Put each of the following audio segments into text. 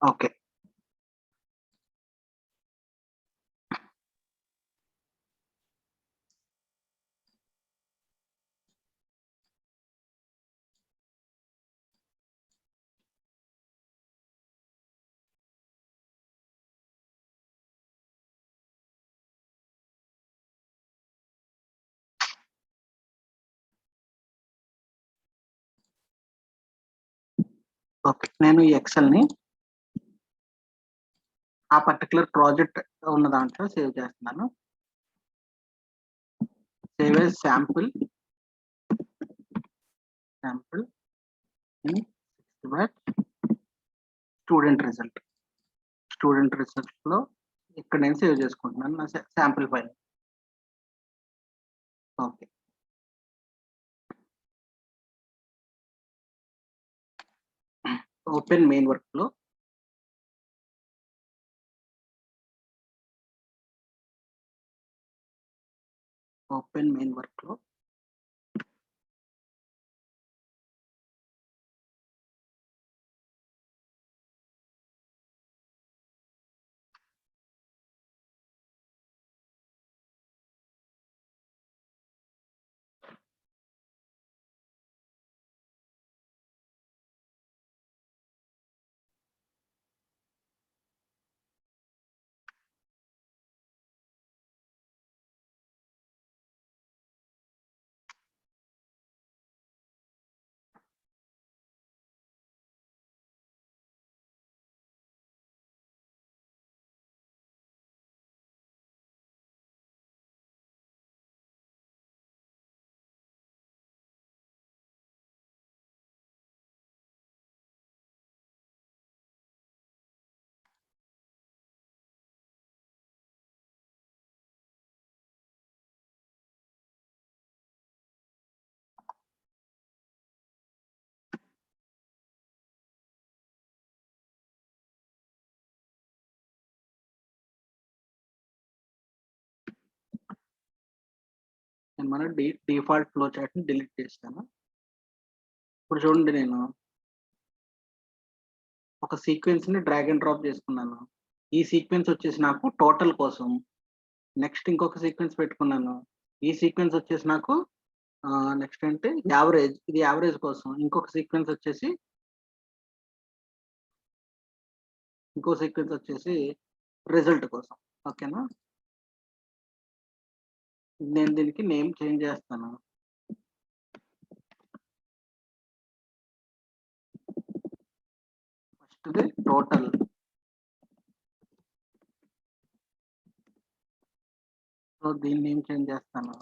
Okay. Okay. నేను ఈ ఎక్సెల్‌ని ఆ పర్టిక్యులర్ ప్రాజెక్ట్ ఉన్న దాంట్లో సేవ్ చేస్తున్నాను. Save as sample in batch student రిజల్ట్‌లో ఇక్కడ నేను సేవ్ చేసుకుంటున్నాను నా sample file. Okay. Open main వర్క్‌లో నేను మన డిఫాల్ట్ ఫ్లో చార్ట్‌ని డిలీట్ చేశాను. ఇప్పుడు చూడండి, నేను ఒక సీక్వెన్స్‌ని డ్రాగ్ అండ్ డ్రాప్ చేసుకున్నాను. ఈ సీక్వెన్స్ వచ్చేసి నాకు టోటల్ కోసం. నెక్స్ట్ ఇంకొక సీక్వెన్స్ పెట్టుకున్నాను. ఈ సీక్వెన్స్ వచ్చేసి నాకు నెక్స్ట్ అంటే యావరేజ్. ఇది యావరేజ్ కోసం. ఇంకొక సీక్వెన్స్ వచ్చేసి రిజల్ట్ కోసం. ఓకేనా? నేను దీనికి నేమ్ చేంజ్ చేస్తాను. ఫస్ట్‌ది టోటల్. సో దీని నేమ్ చేంజ్ చేస్తాను.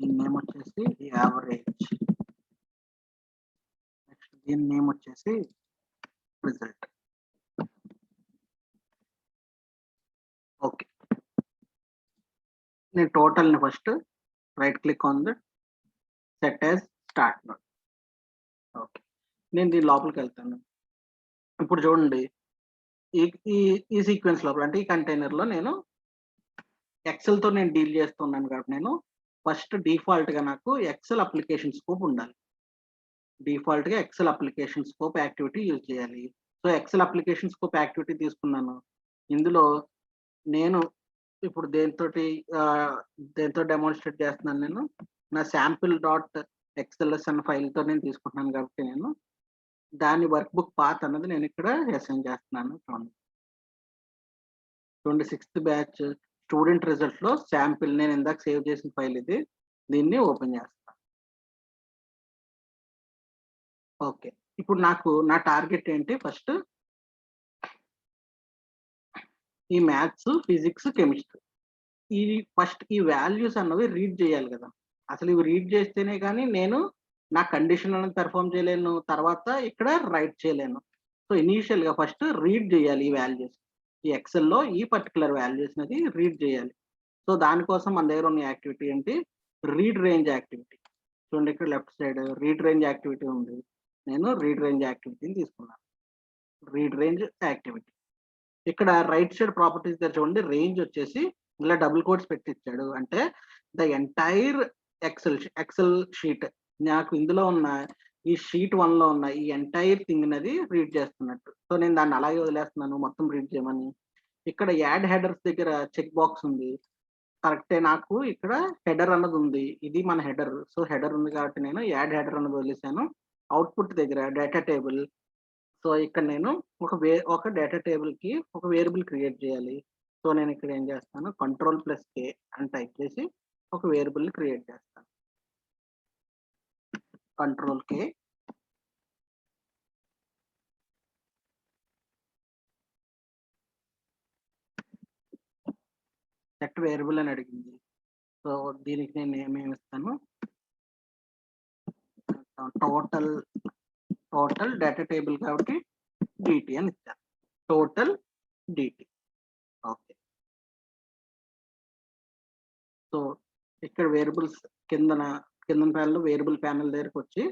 దీని నేమ్ వచ్చేసి యావరేజ్. నెక్స్ట్ దీని నేమ్ వచ్చేసి రిజల్ట్. ఓకే. నేను టోటల్‌ని first right click on the set as start node. Okay. నేను దీని లోపలికి వెళ్తాను. ఇప్పుడు చూడండి, ఈ ఈ ఈ సీక్వెన్స్ లోపల అంటే ఈ కంటైనర్‌లో నేను ఎక్సెల్‌తో నేను డీల్ చేస్తున్నాను కాబట్టి నేను ఫస్ట్ డిఫాల్ట్‌గా నాకు ఎక్సెల్ అప్లికేషన్ స్కోప్ ఉండాలి. డిఫాల్ట్‌గా Excel application scope activity use చేయాలి. So Excel application scope activity తీసుకున్నాను. ఇందులో నేను ఇప్పుడు దేనితో డెమాన్‌స్ట్రేట్ చేస్తున్నాను నేను. నా శాంపిల్ డాట్ ఎక్స్ఎల్ఎస్ఎన్ ఫైల్‌తో నేను తీసుకుంటున్నాను కాబట్టి నేను దాని వర్క్ బుక్ పాత్ అన్నది నేను ఇక్కడ అసైన్ చేస్తున్నాను. చూడండి 6th బ్యాచ్ స్టూడెంట్ రిజల్ట్‌లో శాంపిల్ నేను ఇందాక సేవ్ చేసిన ఫైల్ ఇది. దీన్ని ఓపెన్ చేస్తాను. ఓకే. ఇప్పుడు నాకు నా టార్గెట్ ఏంటి, ఫస్ట్ ఈ మ్యాథ్స్, ఫిజిక్స్, కెమిస్ట్రీ ఫస్ట్ ఈ వాల్యూస్ అన్నవి రీడ్ చేయాలి కదా! అసలు ఇవి రీడ్ చేస్తేనే కానీ నేను నా కండిషన్ అనేది పెర్ఫార్మ్ చేయలేను. తర్వాత ఇక్కడ రైట్ చేయలేను. సో ఇనీషియల్‌గా ఫస్ట్ రీడ్ చేయాలి ఈ వాల్యూస్. ఈ ఎక్సెల్‌లో ఈ పర్టిక్యులర్ వాల్యూస్‌నది రీడ్ చేయాలి. సో దానికోసం మన దగ్గర ఉన్న యాక్టివిటీ ఏంటి, రీడ్ రేంజ్ యాక్టివిటీ. చూడండి ఇక్కడ left side read range activity ఉంది. నేను రీడ్ రేంజ్ యాక్టివిటీని తీసుకున్నాను. Read range activity. ఇక్కడ రైట్ సైడ్ ప్రాపర్టీస్ దగ్గర చూడండి, రేంజ్ వచ్చేసి ఇలా డబుల్ కోట్స్ పెట్టిచ్చాడు. అంటే ద ఎంటైర్ ఎక్సెల్ షీట్. నాకు ఇందులో ఉన్న ఈ షీట్ 1లో ఉన్న ఈ ఎంటైర్ థింగ్‌నది రీడ్ చేస్తున్నట్టు. సో, నేను దాన్ని అలాగే వదిలేస్తున్నాను మొత్తం రీడ్ చేయమని. ఇక్కడ యాడ్ హెడర్స్ దగ్గర చెక్ బాక్స్ ఉంది. కరెక్టే, నాకు ఇక్కడ హెడర్ అన్నదుంది. ఇది మన హెడర్. సో, హెడర్ ఉంది కాబట్టి నేను యాడ్ హెడర్ అన్నది వదిలేసాను. అవుట్‌పుట్ దగ్గర డేటా టేబుల్. సో, ఇక్కడ నేను ఒక డేటా టేబుల్‌కి ఒక వేరియబుల్ క్రియేట్ చేయాలి. సో, నేను ఇక్కడ ఏం చేస్తాను, కంట్రోల్+K అని టైప్ చేసి ఒక వేరియబుల్‌ని క్రియేట్ చేస్తాను. కంట్రోల్+K. సెట్ వేరియబుల్ అని అడిగింది. సో, దీనికి నేను ఏమేమి ఇస్తాను, టోటల్ డేటా టేబుల్ కాబట్టి DT అని ఇచ్చాను. Total DT. ఓకే. సో, ఇక్కడ వేరియబుల్స్ కిందన ప్యానెల్‌లో వేరియబుల్ ప్యానెల్ దగ్గరకొచ్చి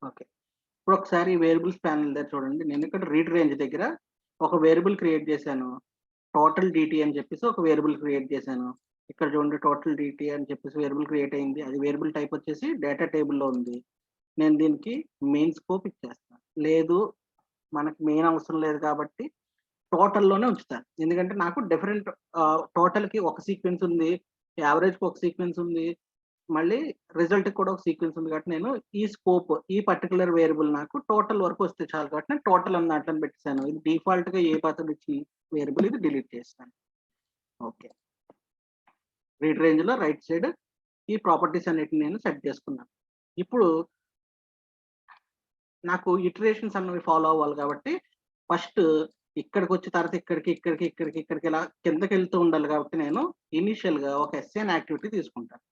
ఓకే. ఇప్పుడు ఒకసారి వేరియబుల్స్ ప్యానెల్ దగ్గర చూడండి. నేను ఇక్కడ రీడ్ రేంజ్ దగ్గర ఒక వేరియబుల్ క్రియేట్ చేశాను. టోటల్ DT అని చెప్పేసి ఒక వేరియబుల్ క్రియేట్ చేశాను. ఇక్కడ చూడండి టోటల్ DT అని చెప్పేసి వేరియబుల్ క్రియేట్ అయింది. అది వేరియబుల్ టైప్ వచ్చేసి డేటా టేబుల్‌లో ఉంది. నేను దీనికి మెయిన్ స్కోప్ ఇచ్చేస్తాను. లేదు, మనకి మెయిన్ అవసరం లేదు కాబట్టి టోటల్‌లోనే ఉంచుతాను. ఎందుకంటే నాకు డిఫరెంట్ టోటల్‌కి ఒక సీక్వెన్స్ ఉంది. యావరేజ్‌కి ఒక సీక్వెన్స్ ఉంది. మళ్ళీ రిజల్ట్‌కి కూడా ఒక సీక్వెన్స్ ఉంది కాబట్టి నేను ఈ స్కోప్, ఈ పర్టిక్యులర్ వేరియబుల్ నాకు టోటల్ వరకు వస్తే చాలు కాబట్టి నేను టోటల్ అన్న దాంట్లో పెట్టేసాను. ఇది డిఫాల్ట్‌గా ఏ పాత్ ఇచ్చిన వేరియబుల్ ఇది డిలీట్ చేస్తాను. ఓకే. రీడ్ రేంజ్‌లో రైట్ సైడ్ ఈ ప్రాపర్టీస్ అన్నిటిని నేను సెట్ చేసుకున్నాను. ఇప్పుడు నాకు ఇటరేషన్స్ అన్నవి ఫాలో అవ్వాలి కాబట్టి ఫస్ట్ ఇక్కడికొచ్చిన తర్వాత ఇక్కడికి ఇలా కిందకెళ్తూ ఉండాలి కాబట్టి నేను ఇనీషియల్‌గా ఒక ఎస్‌ఐన్ యాక్టివిటీ తీసుకుంటాను.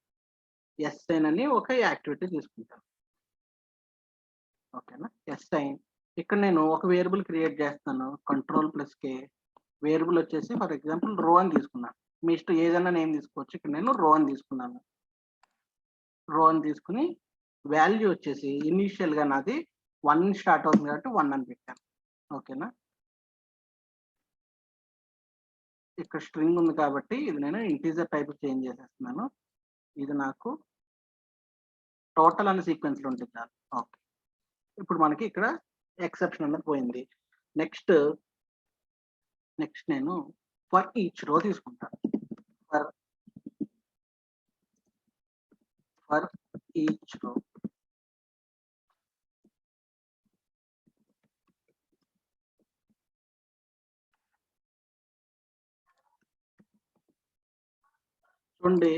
ఎస్‌ఐన్ అని ఒక యాక్టివిటీ తీసుకుంటాను. ఓకేనా? ఎస్‌ఐన్. ఇక్కడ నేను ఒక వేరియబుల్ క్రియేట్ చేస్తాను. కంట్రోల్+K. వేరియబుల్ వచ్చేసి ఫర్ ఎగ్జాంపుల్ రో అని తీసుకున్నాను. మీ ఇష్టం ఏదైనా నేమ్ తీసుకోవచ్చు. ఇక్కడ నేను రో అని తీసుకున్నాను. రో అని తీసుకొని వాల్యూ వచ్చేసి ఇనీషియల్‌గా నాది 1 స్టార్ట్ అవుతుంది కాబట్టి 1 అని పెట్టాను. ఓకేనా? ఇక్కడ స్ట్రింగ్ ఉంది కాబట్టి ఇది నేను ఇంటీజర్ టైప్ చేంజ్ చేసేస్తున్నాను. ఇది నాకు టోటల్ అనే సీక్వెన్స్‌లో ఉంటే చాలు. ఓకే. ఇప్పుడు మనకి ఇక్కడ ఎక్సెప్షన్ అన్నది పోయింది. నెక్స్ట్ నేను ఫర్ ఈచ్ రో తీసుకుంటాను. ఫర్ ఈచ్ రో. చూడండి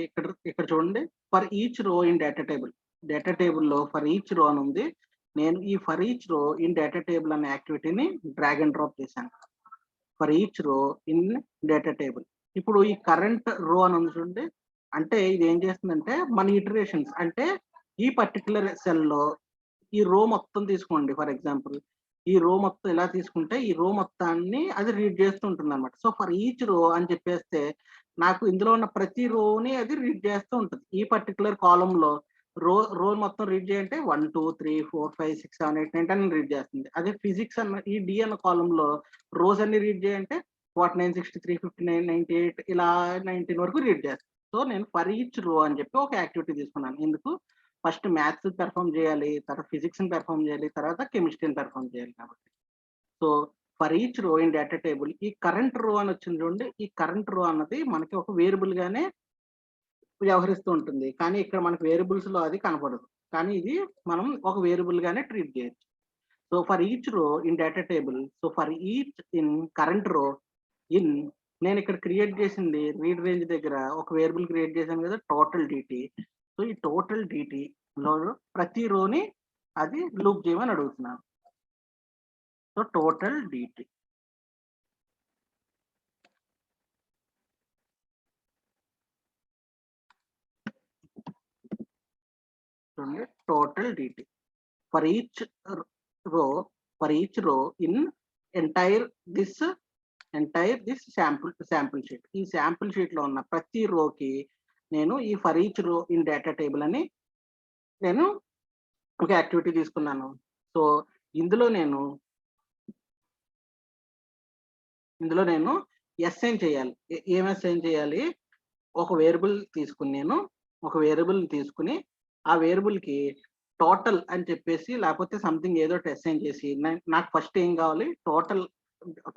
ఇక్కడ చూడండి for each row in data table. Data టేబుల్‌లో ఫర్ ఈచ్ రో అని ఉంది. నేను ఈ for each row in data table అనే యాక్టివిటీని డ్రాగ్ అండ్ డ్రాప్ చేశాను. For each row in data table. ఇప్పుడు ఈ కరెంట్ రో అని ఉంది చూడండి. అంటే ఇది ఏం చేస్తుందంటే మన ఇటరేషన్స్ అంటే ఈ పర్టిక్యులర్ సెల్‌లో ఈ రో మొత్తం తీసుకోండి ఫర్ ఎగ్జాంపుల్. ఈ రో మొత్తం ఇలా తీసుకుంటే ఈ రో మొత్తాన్ని అది రీడ్ చేస్తూ ఉంటుందన్నమాట. సో, ఫర్ ఈచ్ రో అని చెప్పేస్తే నాకు ఇందులో ఉన్న ప్రతి రోని అది రీడ్ చేస్తూ ఉంటది. ఈ పర్టిక్యులర్ కాలమ్‌లో రో మొత్తం రీడ్ చేయంటే 1, 2, 3, 4, 5, 6, 7, 8, 9, 10 అని రీడ్ చేస్తుంది. అదే ఫిజిక్స్ అన్న ఈ డి అన్న కాలమ్‌లో రోస్ అన్ని రీడ్ చేయంటే 49, 63, 59, 98 ఇలా 19 వరకు రీడ్ చేస్తుంది. సో, నేను ఫర్ ఈచ్ రో అని చెప్పి ఒక యాక్టివిటీ తీసుకున్నాను. ఎందుకు? ఫస్ట్ మ్యాథ్స్ పెర్ఫార్మ్ చేయాలి. తర్వాత ఫిజిక్స్‌ని పెర్ఫార్మ్ చేయాలి. తర్వాత కెమిస్ట్రీని పెర్ఫార్మ్ చేయాలి కాబట్టి. So, for each row in data table ఈ కరెంట్ రో అని వచ్చింది చూడండి. ఈ కరెంట్ రో అన్నది మనకి ఒక వేరియబుల్ గానే వ్యవహరిస్తూ ఉంటుంది. కానీ ఇక్కడ మనకు వేరియబుల్స్‌లో అది కనపడదు. కానీ ఇది మనం ఒక వేరియబుల్ గానే ట్రీట్ చేయొచ్చు. So for each row in data table, so for each in current row in, నేను ఇక్కడ క్రియేట్ చేసింది రీడ్ రేంజ్ దగ్గర ఒక వేరియబుల్ క్రియేట్ చేశాను కదా, టోటల్ డీటీ. సో ఈ టోటల్ డీటీలో ప్రతి రోని అది లూప్ చేయమని అడుగుతున్నాను. సో టోటల్ డీటీ చూడండి, total DT for each row, for each row in entire this sample sheet. ఈ శాంపుల్ షీట్ లో ఉన్న ప్రతి రోకి నేను ఈ for each row in data table అని నేను ఒక యాక్టివిటీ తీసుకున్నాను. సో ఇందులో నేను అసైన్ చేయాలి. ఏం అసైన్ చేయాలి? ఒక వేరియబుల్ తీసుకుని ఆ వేరియబుల్ కి టోటల్ అని చెప్పేసి, లేకపోతే సంథింగ్ ఏదో అసైన్ చేసి, నాకు ఫస్ట్ ఏం కావాలి?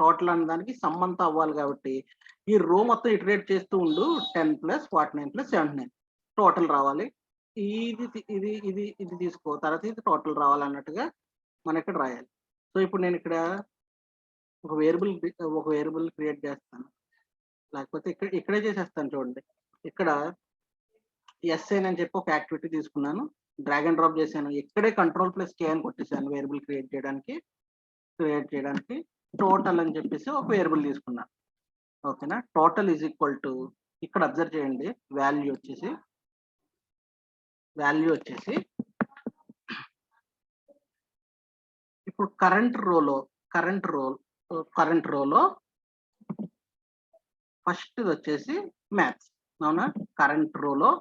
టోటల్ అన్న దానికి సమ్ అంతా అవ్వాలి. కాబట్టి ఈ రో మొత్తం ఇటరేట్ చేస్తూ ఉండు, 10 + 49 + 79 టోటల్ రావాలి. ఇది ఇది ఇది ఇది తీసుకో, తర్వాత ఇది టోటల్ రావాలన్నట్టుగా మనం ఇక్కడ రాయాలి. సో ఇప్పుడు నేను ఇక్కడ ఒక వేరియబుల్ క్రియేట్ చేస్తాను, లేకపోతే ఇక్కడే చేసేస్తాను. చూడండి, ఇక్కడ ఎస్ఐన్ అని చెప్పి ఒక యాక్టివిటీ తీసుకున్నాను, డ్రాగ్ అండ్ డ్రాప్ చేశాను. ఇక్కడే Ctrl+K అని కొట్టేశాను వేరియబుల్ క్రియేట్ చేయడానికి. టోటల్ అని చెప్పేసి ఒక వేరియబుల్ తీసుకున్నాను. ఓకేనా? టోటల్ ఈజ్ ఈక్వల్ టు, ఇక్కడ అబ్జర్వ్ చేయండి, వాల్యూ వచ్చేసి ఇప్పుడు కరెంట్ రోలో ఫస్ట్ వచ్చేసి మ్యాథ్స్. అవునా? కరెంట్ రోలో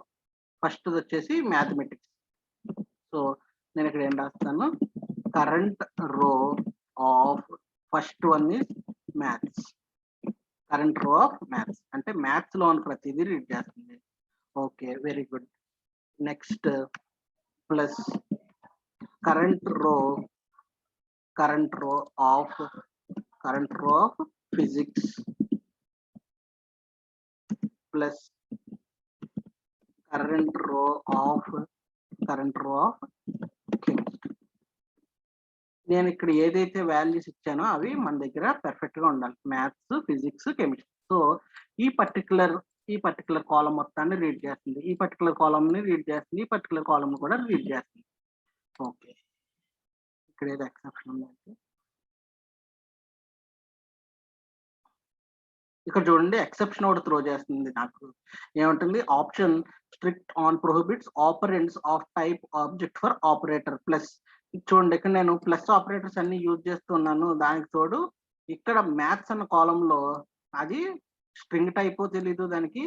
ఫస్ట్ వచ్చేసి మ్యాథమెటిక్స్. సో నేను ఇక్కడ ఏం రాస్తాను? Current row of first one is maths. Current row of maths అంటే మ్యాథ్స్ లో ఉన్న ప్రతిదీ రీడ్ చేస్తుంది. Okay, very good. Next plus current row of physics plus current row of chemistry. నేను ఇక్కడ ఏదైతే వాల్యూస్ ఇచ్చానో అవి మన దగ్గర పర్ఫెక్ట్ గా ఉండాలి. Maths, physics, chemistry. సో ఈ పర్టికులర్ కాలం మొత్తాన్ని రీడ్ చేస్తుంది, ఈ పర్టికులర్ కాలం ని రీడ్ చేస్తుంది, ఈ పర్టికులర్ కాలం కూడా రీడ్ చేస్తుంది. ఓకే, ఇక్కడ ఏదో ఎక్సెప్షన్ ఉందంటే ఇక్కడ చూడండి, ఎక్సెప్షన్ ఒకటి త్రో చేస్తుంది. నాకు ఏమంటుంది? Option strict on prohibits operands of type object for operator plus. చూడండి, ఇక్కడ నేను ప్లస్ ఆపరేటర్స్ అన్ని యూజ్ చేస్తున్నాను. దానికి తోడు ఇక్కడ మ్యాథ్స్ అన్న కాలంలో అది స్ట్రింగ్ టైపో తెలీదు, దానికి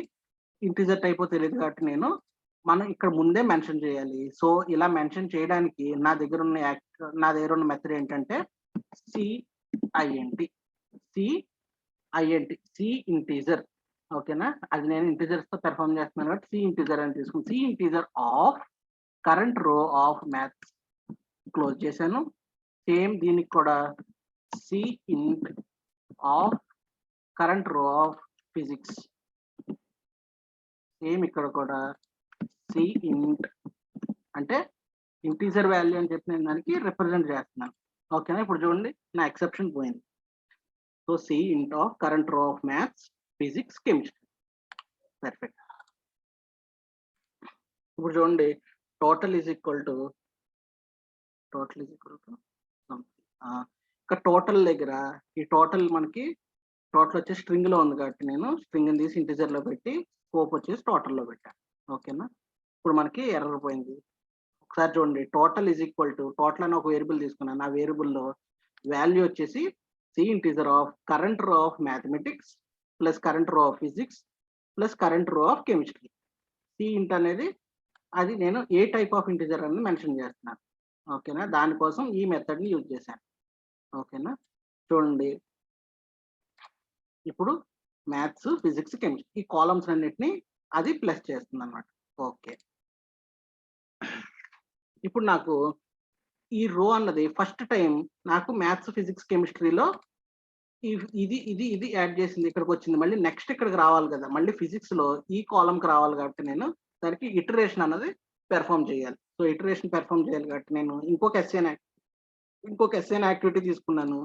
ఇంటిజర్ టైపో తెలియదు. కాబట్టి మనం ఇక్కడ ముందే మెన్షన్ చేయాలి. సో ఇలా మెన్షన్ చేయడానికి నా దగ్గర ఉన్న మెథడ్ ఏంటంటే సి ఇంటీజర్. ఓకేనా? అది నేను ఇంటీజర్స్ తో పెర్ఫార్మ్ చేస్తున్నాను కాబట్టి సి ఇంటీజర్ అని తీసుకుని, C integer of current row of maths close చేశాను. సేమ్ దీనికి కూడా C int of current row of physics. Same ఇక్కడ కూడా సి ఇంట్ అంటే ఇంటీజర్ వాల్యూ అని చెప్పి నేను దానికి రిప్రజెంట్ చేస్తున్నాను. ఓకేనా? ఇప్పుడు చూడండి, నా ఎక్సెప్షన్ పోయింది. So C int of current row of maths, physics, chemistry. Perfect. ఇప్పుడు చూడండి, టోటల్ ఈజ్ ఈక్వల్ టు ఇక్కడ టోటల్ దగ్గర ఈ టోటల్ వచ్చేసి స్ట్రింగ్ లో ఉంది కాబట్టి నేను స్ట్రింగ్ తీసి ఇంటిజర్ లో పెట్టి స్కోప్ వచ్చేసి టోటల్ లో పెట్టాను. ఓకేనా? ఇప్పుడు మనకి ఎర్రర్ పోయింది. ఒకసారి చూడండి, total is equal to, total అని ఒక వేరియబుల్ తీసుకున్నాను. ఆ వేరియబుల్లో వాల్యూ వచ్చేసి C integer of current row of mathematics plus current row of physics plus current row of chemistry. C ఇంట్ అనేది అది నేను ఏ టైప్ ఆఫ్ ఇంటిజర్ అని మెన్షన్ చేస్తున్నాను. ఓకేనా? దానికోసం ఈ మెథడ్ ని యూజ్ చేశాను. ఓకేనా? చూడండి, ఇప్పుడు మ్యాథ్స్, ఫిజిక్స్, కెమిస్ట్రీ ఈ కాలమ్స్ అన్నిటిని అది ప్లస్ చేస్తుంది అన్నమాట. ఓకే, ఇప్పుడు నాకు ఈ రో అన్నది ఫస్ట్ టైం నాకు మ్యాథ్స్, ఫిజిక్స్, కెమిస్ట్రీలో ఇది యాడ్ చేసింది ఇక్కడికి వచ్చింది. మళ్ళీ నెక్స్ట్ ఇక్కడికి రావాలి కదా! మళ్ళీ ఫిజిక్స్‌లో ఈ కాలమ్‌కి రావాలి కాబట్టి నేను దానికి ఇటరేషన్ అన్నది పెర్ఫార్మ్ చేయాలి. సో, ఇటరేషన్ పెర్ఫార్మ్ చేయాలి కాబట్టి నేను ఇంకొక ఎస్ఏఎన్ యాక్టివిటీ తీసుకున్నాను.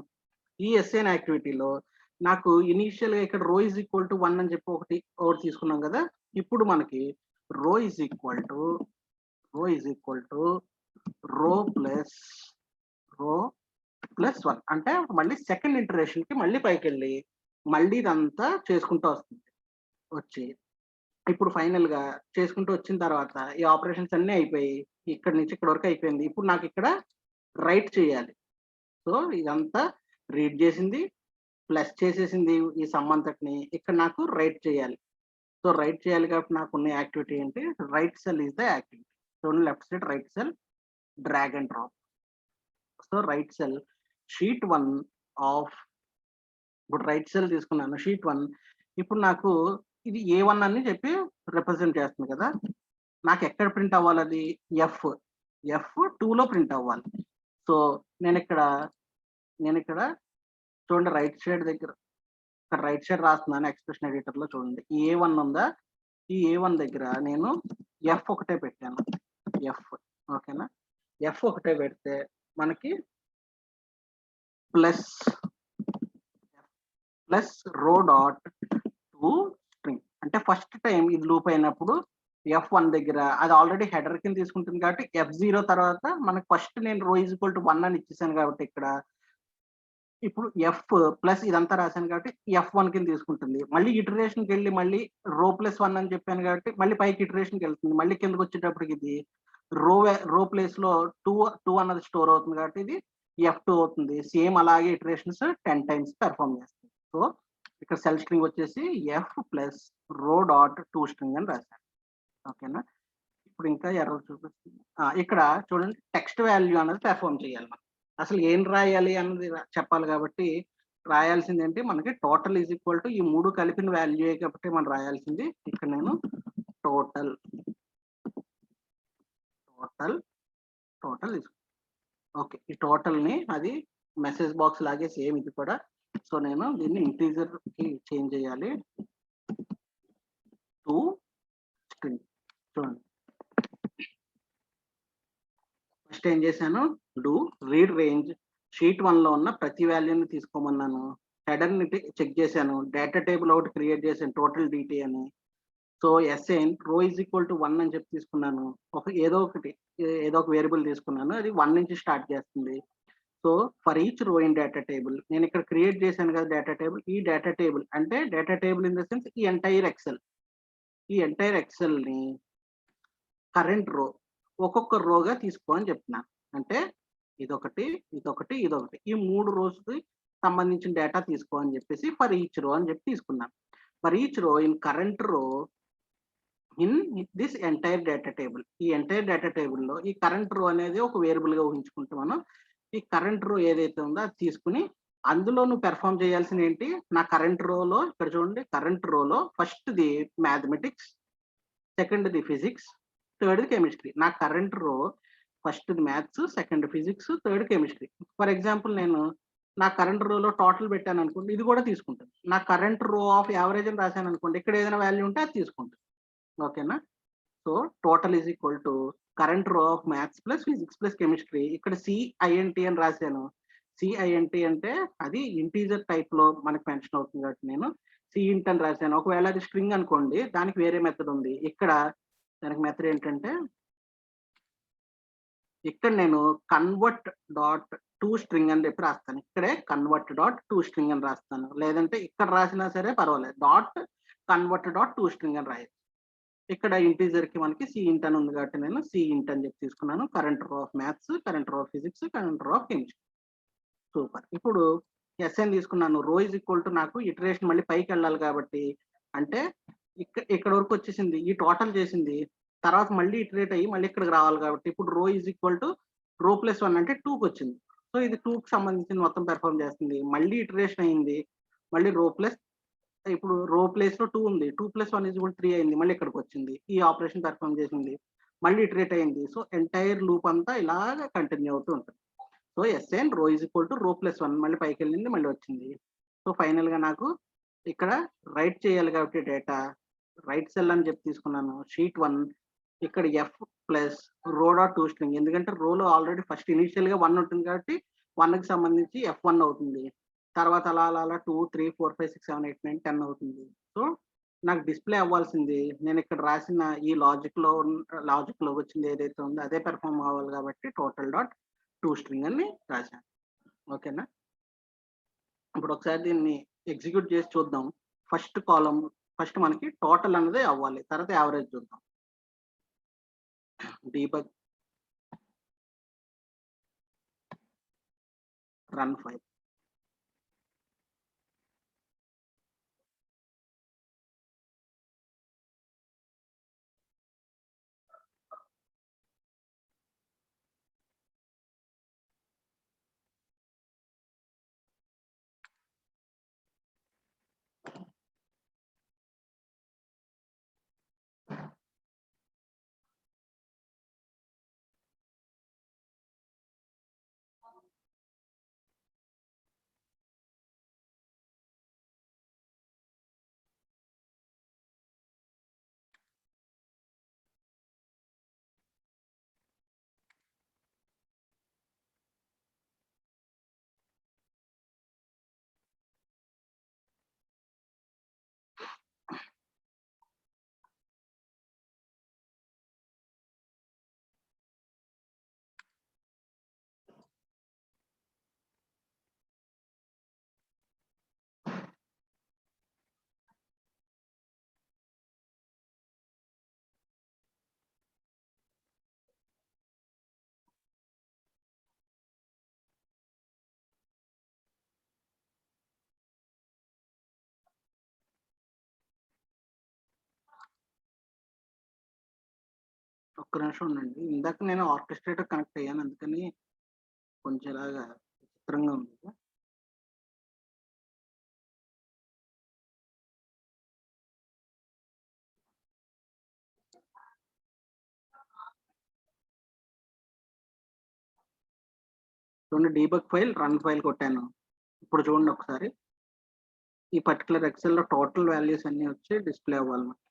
ఈ ఎస్ఏఎన్ యాక్టివిటీలో నాకు ఇనీషియల్‌గా ఇక్కడ రో ఈజ్ ఈక్వల్ టు 1 అని చెప్పి ఒకటి తీసుకున్నాం కదా! ఇప్పుడు మనకి రో ఈజ్ ఈక్వల్ టు రో ప్లస్ రో ప్లస్ 1 అంటే మళ్ళీ సెకండ్ ఇటరేషన్‌కి మళ్ళీ పైకెళ్ళి మళ్ళీ ఇదంతా చేసుకుంటూ వస్తుంది. వచ్చి ఇప్పుడు ఫైనల్‌గా చేసుకుంటూ వచ్చిన తర్వాత ఈ ఆపరేషన్స్ అన్నీ అయిపోయి ఇక్కడి నుంచి ఇక్కడి వరకు అయిపోయింది. ఇప్పుడు నాకు ఇక్కడ రైట్ చేయాలి. సో, ఇదంతా రీడ్ చేసింది, ప్లస్ చేసేసింది ఈ సమ్ అంతటిని. ఇక్కడ నాకు రైట్ చేయాలి. సో, రైట్ చేయాలి కాబట్టి నాకున్న యాక్టివిటీ ఏంటి? Write cell is the activity. చూడండి left side write cell drag and drop. So, write cell sheet 1 of ఇప్పుడు రైట్ సెల్ తీసుకున్నాను షీట్ 1. ఇప్పుడు నాకు ఇది A1 అని చెప్పి రిప్రజెంట్ చేస్తుంది కదా! నాకు ఎక్కడ ప్రింట్ అవ్వాలది? F2లో ప్రింట్ అవ్వాలి. సో, నేనిక్కడ చూడండి రైట్ సైడ్ దగ్గర ఇక్కడ రైట్ సైడ్ రాస్తున్నాను ఎక్స్‌ప్రెషన్ ఎడిటర్‌లో చూడండి. ఈ A1 ఉందా? ఈ A1 దగ్గర నేను F ఒకటే పెట్టాను. ఎఫ్ ఓకేనా? F ఒకటే పెడితే మనకి ప్లస్ రో డాట్ టు స్ట్రింగ్ అంటే ఫస్ట్ టైం ఇది లూప్ అయినప్పుడు F1 దగ్గర అది ఆల్రెడీ హెడర్ కింద తీసుకుంటుంది కాబట్టి F0 తర్వాత మనకి ఫస్ట్ నేను రో ఈజ్ ఈక్వల్ టు 1 అని ఇచ్చేసాను కాబట్టి ఇక్కడ ఇప్పుడు F ప్లస్ ఇదంతా రాశాను కాబట్టి F1 కింద తీసుకుంటుంది. మళ్ళీ ఇటరేషన్‌కి వెళ్ళి మళ్ళీ రో ప్లస్ 1 అని చెప్పాను కాబట్టి మళ్ళీ పైకి ఇటరేషన్‌కి వెళ్తుంది. మళ్ళీ కిందకి వచ్చేటప్పటికి ఇది రో ప్లేస్‌లో 2 అన్నది స్టోర్ అవుతుంది కాబట్టి ఇది F2 అవుతుంది. సేమ్ అలాగే ఇటరేషన్స్ 10 టైమ్స్ పెర్ఫార్మ్ చేస్తుంది. సో, ఇక్కడ సెల్ స్ట్రింగ్ వచ్చేసి F ప్లస్ రో డాట్ టు స్ట్రింగ్ అని రాశాను. ఓకేనా? ఇప్పుడు ఇంకా ఎర్రర్ చూపిస్తుంది. ఇక్కడ చూడండి టెక్స్ట్ వాల్యూ అనేది పెర్ఫార్మ్ చేయాలి మనం. అసలు ఏం రాయాలి అన్నది చెప్పాలి కాబట్టి రాయాల్సిందేంటి మనకి టోటల్ ఈజ్ ఈక్వల్ టు ఈ 3 కలిపిన వాల్యూయే కాబట్టి మనం రాయాల్సింది ఇక్కడ నేను టోటల్ ఈజ్ ఓకే. ఈ టోటల్‌ని అది మెసేజ్ బాక్స్ లాగే సేమ్ ఇది కూడా. సో, నేను దీన్ని ఇంటీజర్‌కి చేంజ్ చేయాలి. టు స్ట్రింగ్ చూడండి. ఫస్ట్ ఏం చేశాను? రీడ్ రేంజ్ షీట్ 1లో ఉన్న ప్రతి వాల్యూని తీసుకోమన్నాను. హెడర్‌ని చెక్ చేశాను. డేటా టేబుల్ ఒకటి క్రియేట్ చేశాను టోటల్ డీటీ అని. సో, ఎస్ఎన్ రో ఈజ్ ఈక్వల్ టు 1 అని చెప్పి తీసుకున్నాను. ఏదో ఒక వేరియబుల్ తీసుకున్నాను. అది 1 నుంచి స్టార్ట్ చేస్తుంది. So, for each row in data table నేను ఇక్కడ క్రియేట్ చేశాను కదా డేటా టేబుల్. ఈ డేటా టేబుల్ అంటే data table in the sense ఈ ఎంటైర్ ఎక్సెల్‌ని కరెంట్ రో ఒక్కొక్క రోగా తీసుకో అని చెప్తున్నాను. అంటే ఇదొకటి. ఈ 3 రోస్‌కి సంబంధించిన డేటా తీసుకో అని చెప్పేసి ఫర్ ఈచ్ రో అని చెప్పి తీసుకున్నాను. For each row in current row in this entire data table. ఈ ఎంటైర్ డేటా టేబుల్‌లో ఈ కరెంట్ రో అనేది ఒక వేరియబుల్‌గా ఊహించుకుంటూ మనం ఈ కరెంట్ రో ఏదైతే ఉందో అది తీసుకొని అందులో నువ్వు పెర్ఫార్మ్ చేయాల్సింది ఏంటి? నా కరెంట్ రోలో ఇక్కడ చూడండి కరెంట్ రోలో ఫస్ట్‌ది మ్యాథమెటిక్స్, సెకండ్‌ది ఫిజిక్స్, థర్డ్‌ది కెమిస్ట్రీ. నా కరెంట్ రో ఫస్ట్‌ది maths, second physics, third chemistry. For example నేను నా కరెంట్ రోలో టోటల్ పెట్టాననుకోండి ఇది కూడా తీసుకుంటుంది. నా కరెంట్ రో ఆఫ్ యావరేజ్ అని రాశాననుకోండి ఇక్కడ ఏదైనా వాల్యూ ఉంటే అది తీసుకుంటుంది. ఓకేనా? So, total is equal to current row of maths plus physics plus chemistry. ఇక్కడ CINT అని రాశాను. CINT అంటే అది ఇంటీజర్ టైప్‌లో మనకు మెన్షన్ అవుతుంది కాబట్టి నేను CINT అని రాశాను. ఒకవేళ అది స్ట్రింగ్ అనుకోండి దానికి వేరే మెథడ్ ఉంది. ఇక్కడ దానికి మెథడ్ ఏంటంటే ఇక్కడ నేను కన్వర్ట్ డాట్ టు స్ట్రింగ్ అని చెప్పి రాస్తాను. ఇక్కడే కన్వర్ట్ డాట్ టు స్ట్రింగ్ అని రాస్తాను. లేదంటే ఇక్కడ రాసినా సరే పర్వాలేదు. కన్వర్ట్ డాట్ టు స్ట్రింగ్ అని రాయొచ్చు. ఇక్కడ ఇంటీజర్‌కి మనకి CINT అని ఉంది కాబట్టి నేను CINT అని చెప్పి తీసుకున్నాను. Current row of maths, current row of physics, current row of chemistry. Super. ఇప్పుడు ఎస్ఎన్ తీసుకున్నాను. రో ఈజ్ ఈక్వల్ టు నాకు ఇటరేషన్ మళ్ళీ పైకెళ్ళాలి కాబట్టి అంటే ఇక్కడ వరకు వచ్చేసింది. ఈ టోటల్ చేసింది. తర్వాత మళ్ళీ ఇటరేట్ అయ్యి మళ్ళీ ఇక్కడికి రావాలి కాబట్టి ఇప్పుడు రో ఈజ్ ఈక్వల్ టు రో ప్లస్ 1 అంటే 2కొచ్చింది. సో, ఇది 2కి సంబంధించింది మొత్తం పెర్ఫార్మ్ చేస్తుంది. మళ్ళీ ఇటరేషన్ అయింది. మళ్ళీ ఇప్పుడు రో ప్లేస్‌లో 2 ఉంది. 2 + 1 = 3 అయింది. మళ్ళీ ఇక్కడికొచ్చింది. ఈ ఆపరేషన్ పెర్ఫార్మ్ చేసింది. మళ్ళీ ఇటరేట్ అయింది. సో, ఎంటైర్ లూప్ అంతా ఇలాగ కంటిన్యూ అవుతూ ఉంటుంది. సో, ఎస్ఎన్ రో ఈజ్ ఈక్వల్ టు రో ప్లస్ 1 మళ్ళీ పైకెళ్ళింది మళ్ళీ వచ్చింది. సో, సో ఫైనల్‌గా నాకు ఇక్కడ రైట్ చేయాలి కాబట్టి డేటా రైట్ సెల్ అని చెప్పి తీసుకున్నాను. షీట్ 1 ఇక్కడ ఎఫ్ ప్లస్ రో డాట్ టు స్ట్రింగ్ ఎందుకంటే రోలో ఆల్రెడీ ఫస్ట్ ఇనీషియల్‌గా 1 ఉంటుంది కాబట్టి 1కి సంబంధించి ఎఫ్1 అవుతుంది. తర్వాత అలా 2, 3, 4, 5, 6, 7, 8, 9, 10 అవుతుంది. సో నాకు డిస్‌ప్లే అవ్వాల్సింది నేను ఇక్కడ రాసిన ఈ లాజిక్‌లో వచ్చింది ఏదైతే ఉందో అదే పెర్ఫార్మ్ అవ్వాలి కాబట్టి టోటల్ డాట్ టు స్ట్రింగ్ అని రాశాను. ఓకేనా? ఇప్పుడు ఒకసారి దీన్ని ఎగ్జిక్యూట్ చేసి చూద్దాం. ఫస్ట్ మనకి టోటల్ అనేది అవ్వాలి. తర్వాత యావరేజ్ చూద్దాం. Debug run file. ఒక్క నిమిషం ఉండండి. ఇందాక నేను ఆర్కెస్ట్రేటర్ కనెక్ట్ అయ్యాను. అందుకని కొంచెం ఇలాగా విచిత్రంగా ఉంది. చూడండి డీబగ్ ఫైల్, రన్ ఫైల్ కొట్టాను. ఇప్పుడు చూడండి ఒకసారి. ఈ పర్టిక్యులర్ ఎక్సెల్‌లో టోటల్ వాల్యూస్ అన్నీ వచ్చి డిస్‌ప్లే అవ్వాలి మనకి.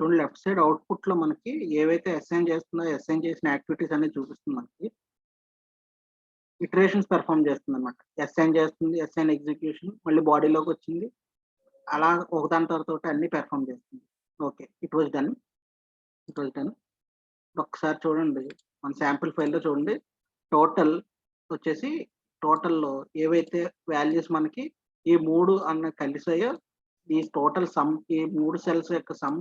చూడండి లెఫ్ట్ సైడ్ అవుట్‌పుట్‌లో మనకి ఏవైతే అసైన్ చేసిన యాక్టివిటీస్ అనేది చూపిస్తుంది మనకి. ఇటరేషన్స్ పెర్ఫార్మ్ చేస్తుందన్నమాట. అసైన్ చేస్తుంది, అసైన్ ఎగ్జిక్యూషన్, మళ్ళీ బాడీలోకొచ్చింది. అలా ఒకదాని తర్వాత ఒకటి అన్నీ పెర్ఫార్మ్ చేస్తుంది. ఓకే. It was done. ఒకసారి చూడండి. మన శాంపిల్ ఫైల్‌లో చూడండి. టోటల్ వచ్చేసి టోటల్‌లో ఏవైతే వాల్యూస్ మనకి ఈ 3 కలిసాయో ఈ టోటల్ సమ్ ఈ 3 సెల్స్ యొక్క సమ్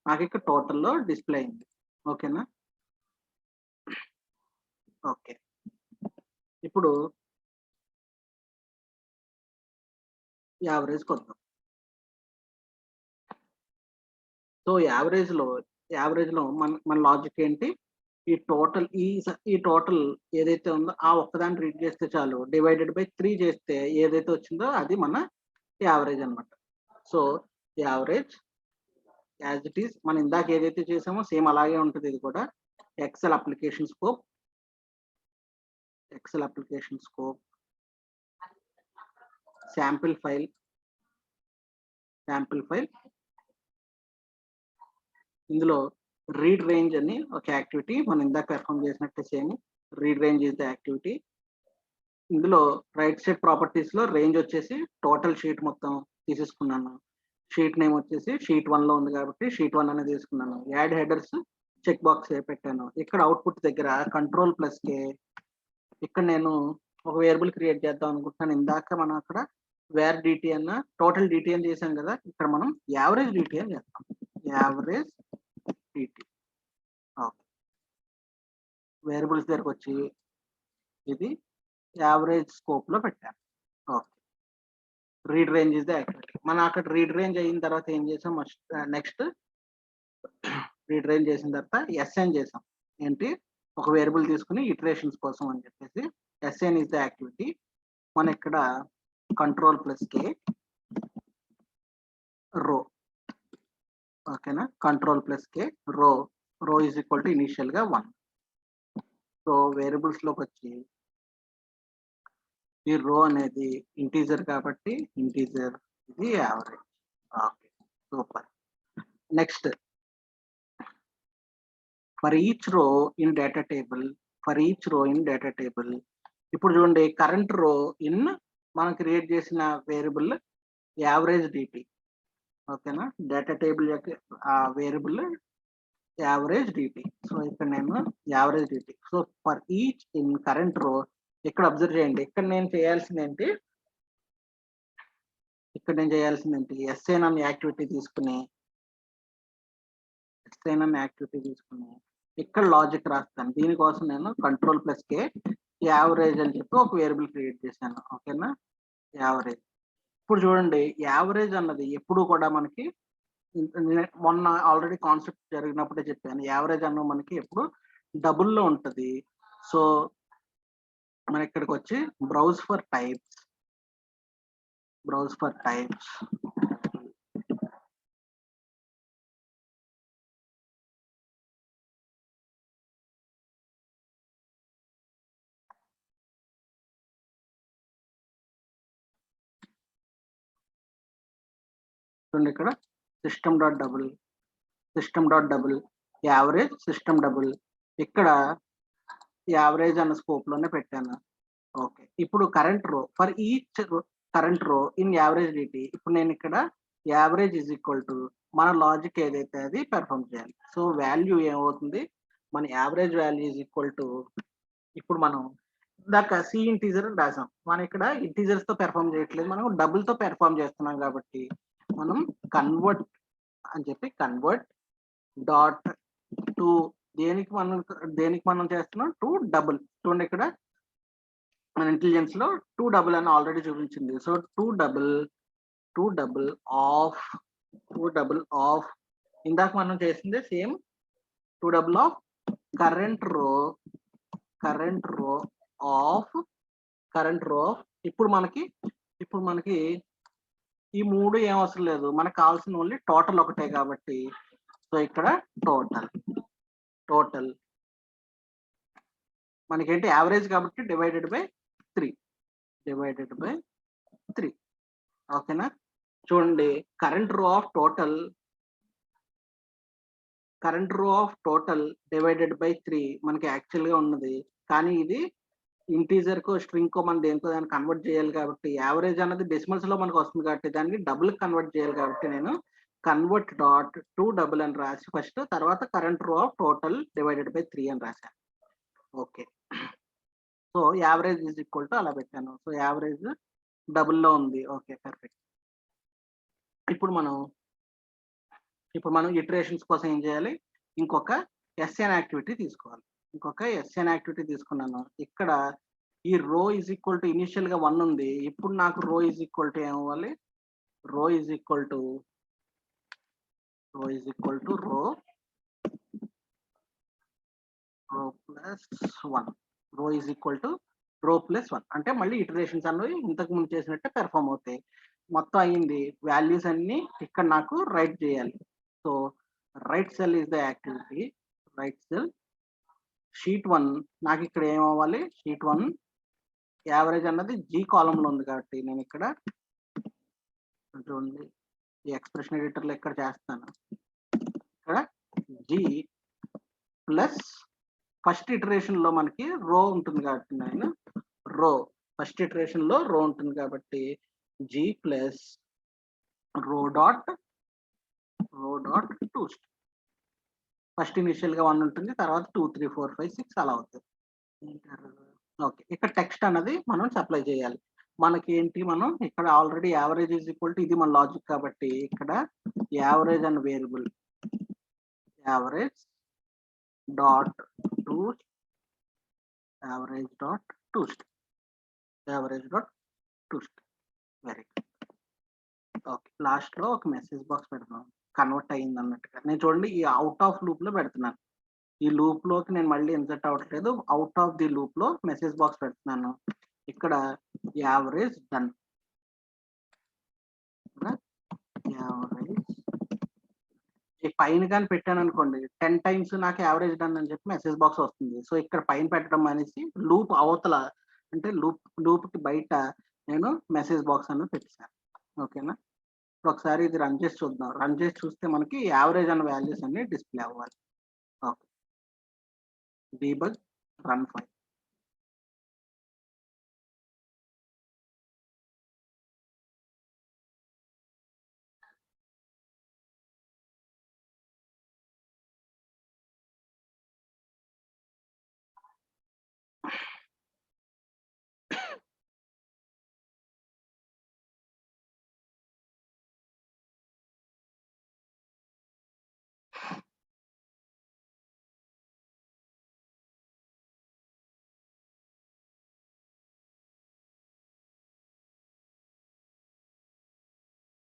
నాకిక్కడ టోటల్‌లో డిస్‌ప్లే అయింది. ఓకేనా? ఓకే. ఇప్పుడు యావరేజ్‌కొద్దాం. సో యావరేజ్‌లో మన లాజిక్ ఏంటి? ఈ టోటల్ ఏదైతే ఉందో ఆ ఒక్కదాన్ని రీడ్ చేస్తే చాలు. డివైడెడ్ బై 3 చేస్తే ఏదైతే వచ్చిందో అది మన యావరేజ్ అన్నమాట. So average as it is మనం ఇందాక ఏదైతే చేసామో సేమ్ అలాగే ఉంటది ఇది కూడా. Excel application scope sample file ఇందులో రీడ్ రేంజ్ అని ఒక యాక్టివిటీ మనం ఇందాక పెర్ఫామ్ చేసినట్టు same read range is the activity. ఇందులో రైట్ సైడ్ ప్రాపర్టీస్ లో రేంజ్ వచ్చేసి టోటల్ షీట్ మొత్తం తీసేసుకున్నాను. షీట్ నేమ్ వచ్చేసి షీట్ 1 లో ఉంది కాబట్టి షీట్ 1 అనేది తీసుకున్నాను. యాడ్ హెడర్స్ చెక్ బాక్స్ పెట్టాను. ఇక్కడ అవుట్పుట్ దగ్గర Ctrl+K ఇక్కడ నేను ఒక వేరియబుల్ క్రియేట్ చేద్దాం అనుకుంటున్నాను. ఇందాక మనం అక్కడ వేర్ డిటి అన్న టోటల్ డిటి అని చేసాం కదా, ఇక్కడ మనం యావరేజ్ డిటి అని చేస్తాం. యావరేజ్ డిటి వేరియబుల్స్ దగ్గరకు వచ్చి ఇది యావరేజ్ స్కోప్ లో పెట్టాను. Okay, read range is the activity. మనం అక్కడ రీడ్ రేంజ్ అయిన తర్వాత ఏం చేసాం, నెక్స్ట్ రీడ్ రేంజ్ చేసిన తర్వాత ఎస్ఎన్ చేసాం. ఏంటి, ఒక వేరియబుల్ తీసుకుని ఇటరేషన్స్ కోసం అని చెప్పేసి ఎస్ఎన్ ఇస్ ద యాక్టివిటీ. మన ఇక్కడ Ctrl+K రో, ఓకేనా, Ctrl+K రో ఈజ్ ఈక్వల్ టు ఇనిషియల్ గా 1. సో వేరియబుల్స్ లోకి వచ్చి ఈ రో అనేది ఇంటీజర్ కాబట్టి ఇంటీజర్, ఇది average. Okay, super. Next, for each row in data table, ఇప్పుడు చూడండి కరెంట్ రో ఇన్ మనం క్రియేట్ చేసిన వేరియబుల్ యావరేజ్ డిటి. ఓకేనా, డేటా టేబుల్ యొక్క వేరియబుల్ యావరేజ్ డిటి. సో ఇక్కడ నేను average DT. So for each in current row, ఇక్కడ observe చేయండి, ఇక్కడ నేను చేయాల్సింది ఏంటి, ఎస్ఎన్ అనే యాక్టివిటీ తీసుకుని ఇక్కడ లాజిక్ రాస్తాను. దీనికోసం నేను Ctrl+K యావరేజ్ అని చెప్పి ఒక వేరియబుల్ క్రియేట్ చేశాను. ఓకేనా, యావరేజ్. ఇప్పుడు చూడండి, యావరేజ్ అన్నది ఎప్పుడు కూడా మనకి, మొన్న ఆల్రెడీ కాన్సెప్ట్ జరిగినప్పుడే చెప్పాను, యావరేజ్ అన్న మనకి ఎప్పుడు డబుల్లో ఉంటుంది. సో మన ఇక్కడికి వచ్చి బ్రౌజ్ ఫర్ టైప్స్, చూడండి ఇక్కడ system dot double average system double, ఇక్కడ యావరేజ్ అన్న స్కోప్ లోనే పెట్టాను. ఓకే, ఇప్పుడు current row, for each current row in average DT. ఇప్పుడు నేను ఇక్కడ యావరేజ్ ఈజ్ ఈక్వల్ టు మన లాజిక్ ఏదైతే అది పెర్ఫామ్ చేయాలి. సో వాల్యూ ఏమవుతుంది, మన average value is equal to, ఇప్పుడు మనం ఇందాక సి ఇంటీజర్ అని రాసాం, మనం ఇక్కడ ఇంటీజర్స్ తో పెర్ఫామ్ చేయట్లేదు, మనం డబుల్ తో పెర్ఫామ్ చేస్తున్నాం కాబట్టి మనం కన్వర్ట్ అని చెప్పి కన్వర్ట్ డాట్ టు దేనికి మనం చేస్తున్నాం, టు డబుల్. చూడండి ఇక్కడ మన ఇంటెలిజెన్స్ లో 2 డబుల్ అని ఆల్రెడీ చూపించింది. సో 2 డబుల్ ఆఫ్ ఇందాక మనం చేసింది same 2 double of current row of ఇప్పుడు మనకి ఈ 3 ఏం అవసరం లేదు, మనకు కావాల్సిన ఓన్లీ టోటల్ ఒకటే కాబట్టి, సో ఇక్కడ టోటల్ మనకేంటి యావరేజ్ కాబట్టి డివైడెడ్ బై 3. ఓకేనా, చూడండి current row of total divided by 3 మనకి యాక్చువల్ గా ఉన్నది, కానీ ఇది ఇంటీజర్ కో స్ట్రింగ్ కో మనం దేనికో దాన్ని కన్వర్ట్ చేయాలి కాబట్టి, యావరేజ్ అన్నది డెసిమల్స్ లో మనకు వస్తుంది కాబట్టి దాన్ని డబుల్ కన్వర్ట్ చేయాలి కాబట్టి నేను కన్వర్ట్ డాట్ 2 డబుల్ అని రాసి ఫస్ట్, తర్వాత current row of total divided by 3 అని రాశాను. Okay, so average is equal to అలా పెట్టాను. సో యావరేజ్ డబుల్లో ఉంది. Okay, perfect. ఇప్పుడు మనం ఇటరేషన్స్ కోసం ఏం చేయాలి, ఇంకొక ఎస్ఎన్ యాక్టివిటీ తీసుకోవాలి. తీసుకున్నాను. ఇక్కడ ఈ రో ఈజ్ ఈక్వల్ టు ఇనిషియల్ గా 1 ఉంది. ఇప్పుడు నాకు రో ఈజ్ ఈక్వల్ టు ఏమవ్వాలి, రో ఈజ్ ఈక్వల్ టు రో ప్లస్ 1 అంటే మళ్ళీ ఇటరేషన్స్ అన్నవి ఇంతకు ముందు చేసినట్టే పెర్ఫామ్ అవుతాయి. మొత్తం అయ్యింది, వాల్యూస్ అన్ని ఇక్కడ నాకు రైట్ చేయాలి. So write cell is the activity, sheet 1 నాకు ఇక్కడ ఏమవ్వాలి, షీట్ 1 యావరేజ్ అన్నది జీ కాలంలో ఉంది కాబట్టి నేను ఇక్కడ చూడండి ఈ ఎక్స్ప్రెషన్ ఎడిటర్లో ఇక్కడ చేస్తాను. ఇక్కడ జీ ప్లస్ ఫస్ట్ ఇటరేషన్ లో మనకి రో ఉంటుంది కాబట్టి నేను రో ఫస్ట్ ఇటరేషన్ లో రో ఉంటుంది కాబట్టి జీ ప్లస్ రో డాట్ టూస్ట్. ఫస్ట్ ఇనిషియల్ గా 1 ఉంటుంది, తర్వాత 2 3 4 5 6 అలా అవుతుంది. ఓకే, ఇక్కడ టెక్స్ట్ అన్నది మనం సప్లై చేయాలి. మనకి ఏంటి, మనం ఇక్కడ already average is equal to ఇది మన లాజిక్ కాబట్టి ఇక్కడ యావరేజ్ అన్న variable average dot tostring average dot tostring very good. Okay, last లో ఒక మెసేజ్ బాక్స్ పెడతాం కన్వర్ట్ అయ్యింది అన్నట్టుగా. నేను చూడండి ఈ అవుట్ ఆఫ్ లూప్ లో పెడుతున్నాను. ఈ లూప్ లోకి నేను మళ్ళీ ఇన్సర్ట్ అవ్వట్లేదు, అవుట్ ఆఫ్ ది లూప్ లో మెసేజ్ బాక్స్ పెడుతున్నాను. ఇక్కడ యావరేజ్ డన్, యావరేజ్ ఈ పైన కానీ పెట్టాను అనుకోండి 10 టైమ్స్ నాకు యావరేజ్ డన్ అని చెప్పి మెసేజ్ బాక్స్ వస్తుంది. సో ఇక్కడ పైన పెట్టడం అనేసి లూప్ అవతల అంటే లూప్ కి బయట నేను మెసేజ్ బాక్స్ అನ್ನು పెట్టాను. ఓకేనా, ఒకసారి ఇది రన్ చేసి చూద్దాం. రన్ చేసి చూస్తే మనకి యావరేజ్ అన్న వాల్యూస్ అన్ని డిస్ప్లే అవ్వాలి. Okay, debug run file.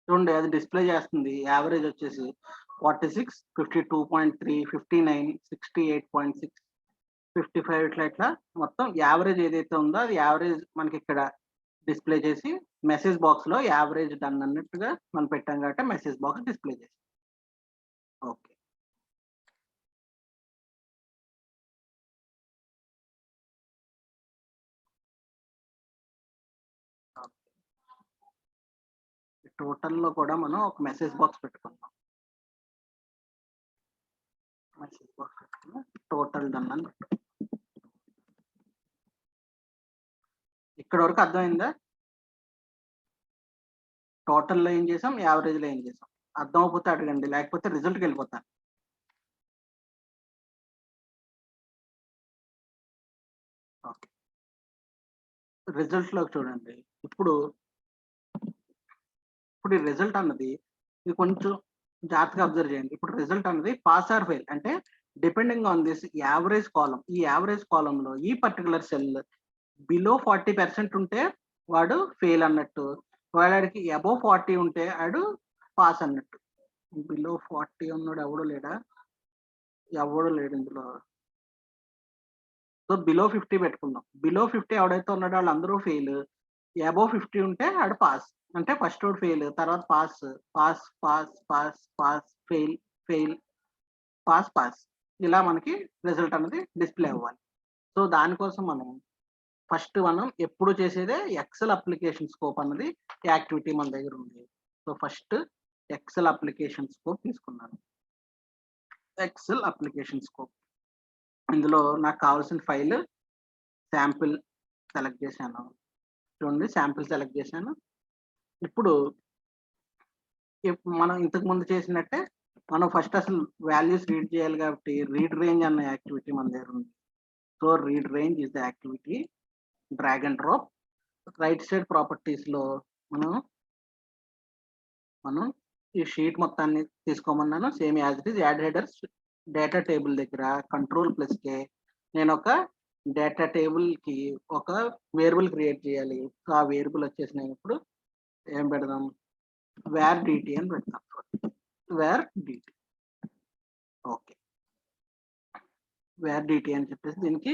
చూడండి అది డిస్ప్లే చేస్తుంది. యావరేజ్ వచ్చేసి 46, 52.3, 59, 68.6, 55 ఇట్లా మొత్తం యావరేజ్ ఏదైతే ఉందో అది యావరేజ్ మనకి ఇక్కడ డిస్ప్లే చేసి మెసేజ్ బాక్స్ లో యావరేజ్ డన్ అన్నట్టుగా మనం పెట్టాం కాబట్టి మెసేజ్ బాక్స్ డిస్ప్లే చేసి. ఓకే, టోటల్ లో కూడా మనం ఒక మెసేజ్ బాక్స్ పెట్టుకుందాం. మెసేజ్ బాక్స్ పెట్టుకున్నాం, టోటల్ డన్ అని పెట్టుకుందాం. ఇక్కడ వరకు అర్థమైందా? టోటల్ లో ఏం చేసాం, యావరేజ్ లో ఏం చేసాం. అర్థం అయిపోతే అడగండి, లేకపోతే రిజల్ట్కి వెళ్ళిపోతాను. ఓకే, రిజల్ట్ లో చూడండి. ఇప్పుడు ఈ రిజల్ట్ అన్నది ఇది కొంచెం జాగ్రత్తగా అబ్జర్వ్ చేయండి. ఇప్పుడు రిజల్ట్ అన్నది పాస్ ఆర్ ఫెయిల్ అంటే డిపెండింగ్ ఆన్ దిస్ యావరేజ్ కాలం. ఈ యావరేజ్ కాలం లో ఈ పర్టికులర్ సెల్ బిలో 40% ఉంటే వాడు ఫెయిల్ అన్నట్టు, వాడికి అబోవ్ 40 ఉంటే వాడు పాస్ అన్నట్టు. బిలో 40 ఉన్నాడు ఎవడు లేడా? ఎవడు లేడు ఇందులో. సో బిలో 50 పెట్టుకుందాం. బిలో 50 ఎవడైతే ఉన్నాడో వాళ్ళందరూ ఫెయిల్. అబోవ్ 50 ఉంటే వాడు పాస్. అంటే ఫస్ట్ వాడు ఫెయిల్, తర్వాత pass, pass pass pass pass fail fail pass pass, ఇలా మనకి రిజల్ట్ అనేది డిస్ప్లే అవ్వాలి. సో దానికోసం మనం ఎప్పుడు చేసేదే ఎక్సెల్ అప్లికేషన్ స్కోప్ అన్నది యాక్టివిటీ మన దగ్గర ఉంది. So first Excel application scope తీసుకున్నాను. ఎక్సెల్ అప్లికేషన్ స్కోప్ ఇందులో నాకు కావాల్సిన ఫైల్ శాంపిల్ సెలెక్ట్ చేశాను. చూడండి శాంపిల్ సెలెక్ట్ చేశాను. ఇప్పుడు మనం ఇంతకు ముందు చేసినట్టే మనం ఫస్ట్ అసలు వాల్యూస్ రీడ్ చేయాలి కాబట్టి రీడ్ రేంజ్ అన్న యాక్టివిటీ మన దగ్గర ఉంది. So read range is the activity. Drag and drop right side properties లో మనం ఈ షీట్ మొత్తాన్ని తీసుకోమన్నాను. Same as it is add headers data table దగ్గర Ctrl+K నేను ఒక డేటా టేబుల్ కి ఒక వేరియబుల్ క్రియేట్ చేయాలి. సో ఆ వేరియబుల్ వచ్చేసి నేను ఇప్పుడు ఏం పెడదాం, వేర్ డిటి అని పెడతాం. Var DT. Okay, var DT అని చెప్పేసి దీనికి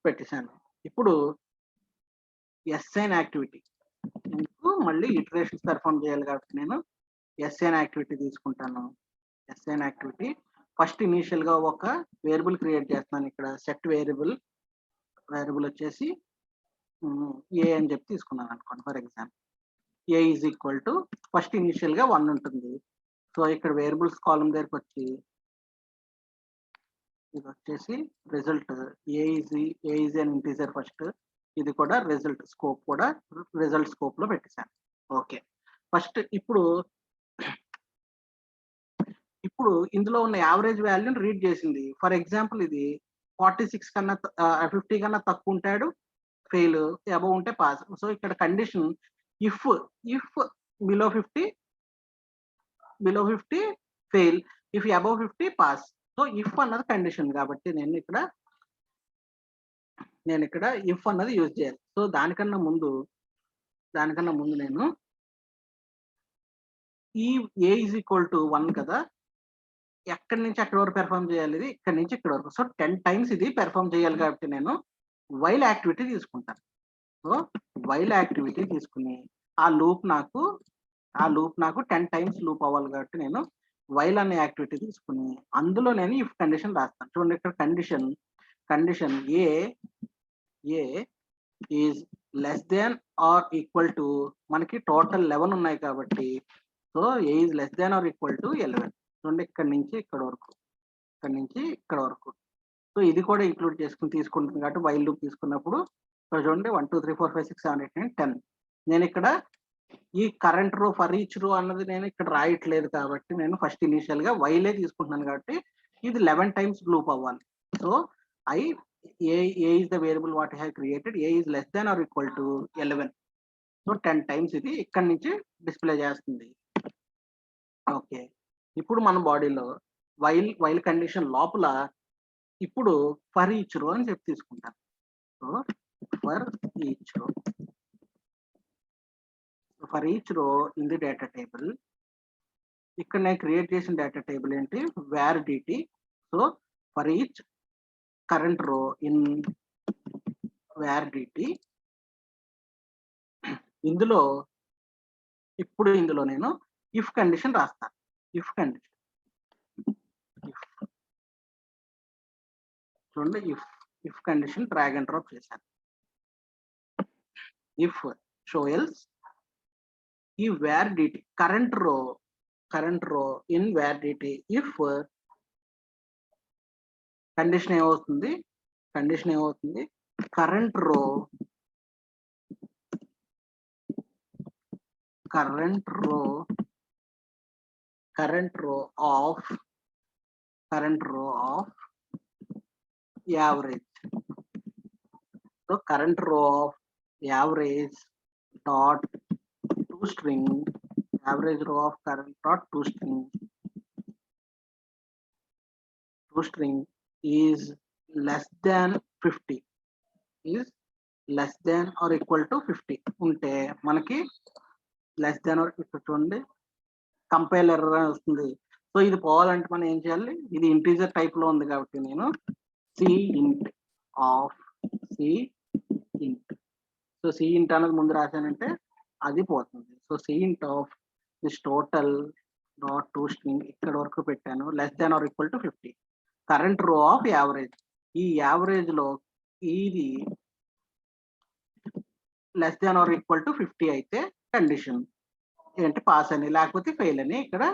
పెట్టేశాను. ఇప్పుడు ఎస్ఐన్ యాక్టివిటీ ఎందుకు మళ్ళీ ఇటరేషన్స్ పెర్ఫామ్ చేయాలి కాబట్టి నేను ఎస్ఐన్ యాక్టివిటీ తీసుకుంటాను. ఎస్ఐన్ యాక్టివిటీ ఫస్ట్ ఇనీషియల్ గా ఒక వేరియబుల్ క్రియేట్ చేస్తాను. ఇక్కడ సెట్ వేరియబుల్ వచ్చేసి ఏ అని చెప్పి తీసుకున్నాను అనుకోండి for example. A is equal to first initial గా 1 ఉంటుంది. సో ఇక్కడ వేరియబుల్స్ కాలం దగ్గరకు వచ్చి ఇది వచ్చేసి result A is an integer first, ఇది కూడా రిజల్ట్ స్కోప్ కూడా రిజల్ట్ స్కోప్ లో పెట్టేశాను. ఓకే, ఫస్ట్ ఇప్పుడు ఇందులో ఉన్న యావరేజ్ వాల్యూని రీడ్ చేసింది. ఫర్ ఎగ్జాంపుల్ ఇది 46 కన్నా 50 కన్నా తక్కువ ఉంటాడు ఫెయిల్, అబౌవ్ ఉంటే పాస్. సో ఇక్కడ condition if below 50 fail, if above 50 pass. So if అన్నది కండిషన్ కాబట్టి నేను ఇక్కడ ఇఫ్ అన్నది యూజ్ చేయాలి. సో దానికన్నా ముందు నేను ఈ ఏ ఈజ్ ఈక్వల్ టు 1 కదా, ఎక్కడి నుంచి ఎక్కడి వరకు పెర్ఫామ్ చేయాలి, ఇది ఇక్కడ నుంచి ఇక్కడ వరకు. సో 10 టైమ్స్ ఇది పెర్ఫామ్ చేయాలి కాబట్టి నేను వైల్ యాక్టివిటీ తీసుకుంటాను. సో వైల్ యాక్టివిటీ తీసుకుని ఆ లూప్ నాకు 10 టైమ్స్ లూప్ అవ్వాలి కాబట్టి నేను వైల్ అనే యాక్టివిటీ తీసుకుని అందులో నేను ఇఫ్ కండిషన్ రాస్తాను. చూడండి ఇక్కడ condition A is less than or equal to, మనకి టోటల్ 11 ఉన్నాయి కాబట్టి so A is less than or equal to 11. చూడండి ఇక్కడ నుంచి ఇక్కడ వరకు. సో ఇది కూడా ఇంక్లూడ్ చేసుకుని తీసుకుంటుంది కాబట్టి వైల్ లూప్ తీసుకున్నప్పుడు చూడండి 1 2 3 4 5 6 7 8 9 10. నేను ఇక్కడ ఈ కరెంట్ రో ఫర్ ఈచ్ రో అన్నది నేను ఇక్కడ రాయట్లేదు కాబట్టి నేను ఫస్ట్ ఇనిషియల్ గా వైలే తీసుకుంటున్నాను కాబట్టి ఇది 11 టైమ్స్ లూప్ అవ్వాలి. So A is the variable what I have created, A is less than or equal to 11. So 10 times ఇది ఇక్కడ నుంచి డిస్ప్లే చేస్తుంది. ఓకే, ఇప్పుడు మన బాడీలో వైల్ కండిషన్ లోపల ఇప్పుడు ఫర్ ఈచ్ రో అని చెప్పి తీసుకుంటాను. So for each row in the data table, ఇక్కడ నేను క్రియేట్ చేసిన డేటా టేబుల్ ఏంటి, var DT. So for each current row in var DT, ఇందులో నేను ఇఫ్ కండిషన్ రాస్తాను. చూడండి if condition drag and drop చేశాను. ఇఫ్ షో ఎల్స్ ఈ var DT current row in var DT, if condition ఏమవుతుంది current row of average. So current row of average dot to string, average row of current dot to string is less than 50, is less than or equal to 50 ఉంటే మనకి less than or ఇక్కడ చూడండి compile error అని వస్తుంది. So ఇది పోవాలంటే మనం ఏం చేయాలి, ఇది ఇంటీజర్ టైప్ లో ఉంది కాబట్టి నేను cint సో cint అనేది ముందు రాశానంటే అది పోతుంది. So cint of this total dot to string ఇక్కడ వరకు పెట్టాను, less than or equal to 50. Current row of average, ఈ యావరేజ్ లో ఇది less than or equal to 50 అయితే కండిషన్ ఏంటి పాస్ అని, లేకపోతే ఫెయిల్ అని ఇక్కడ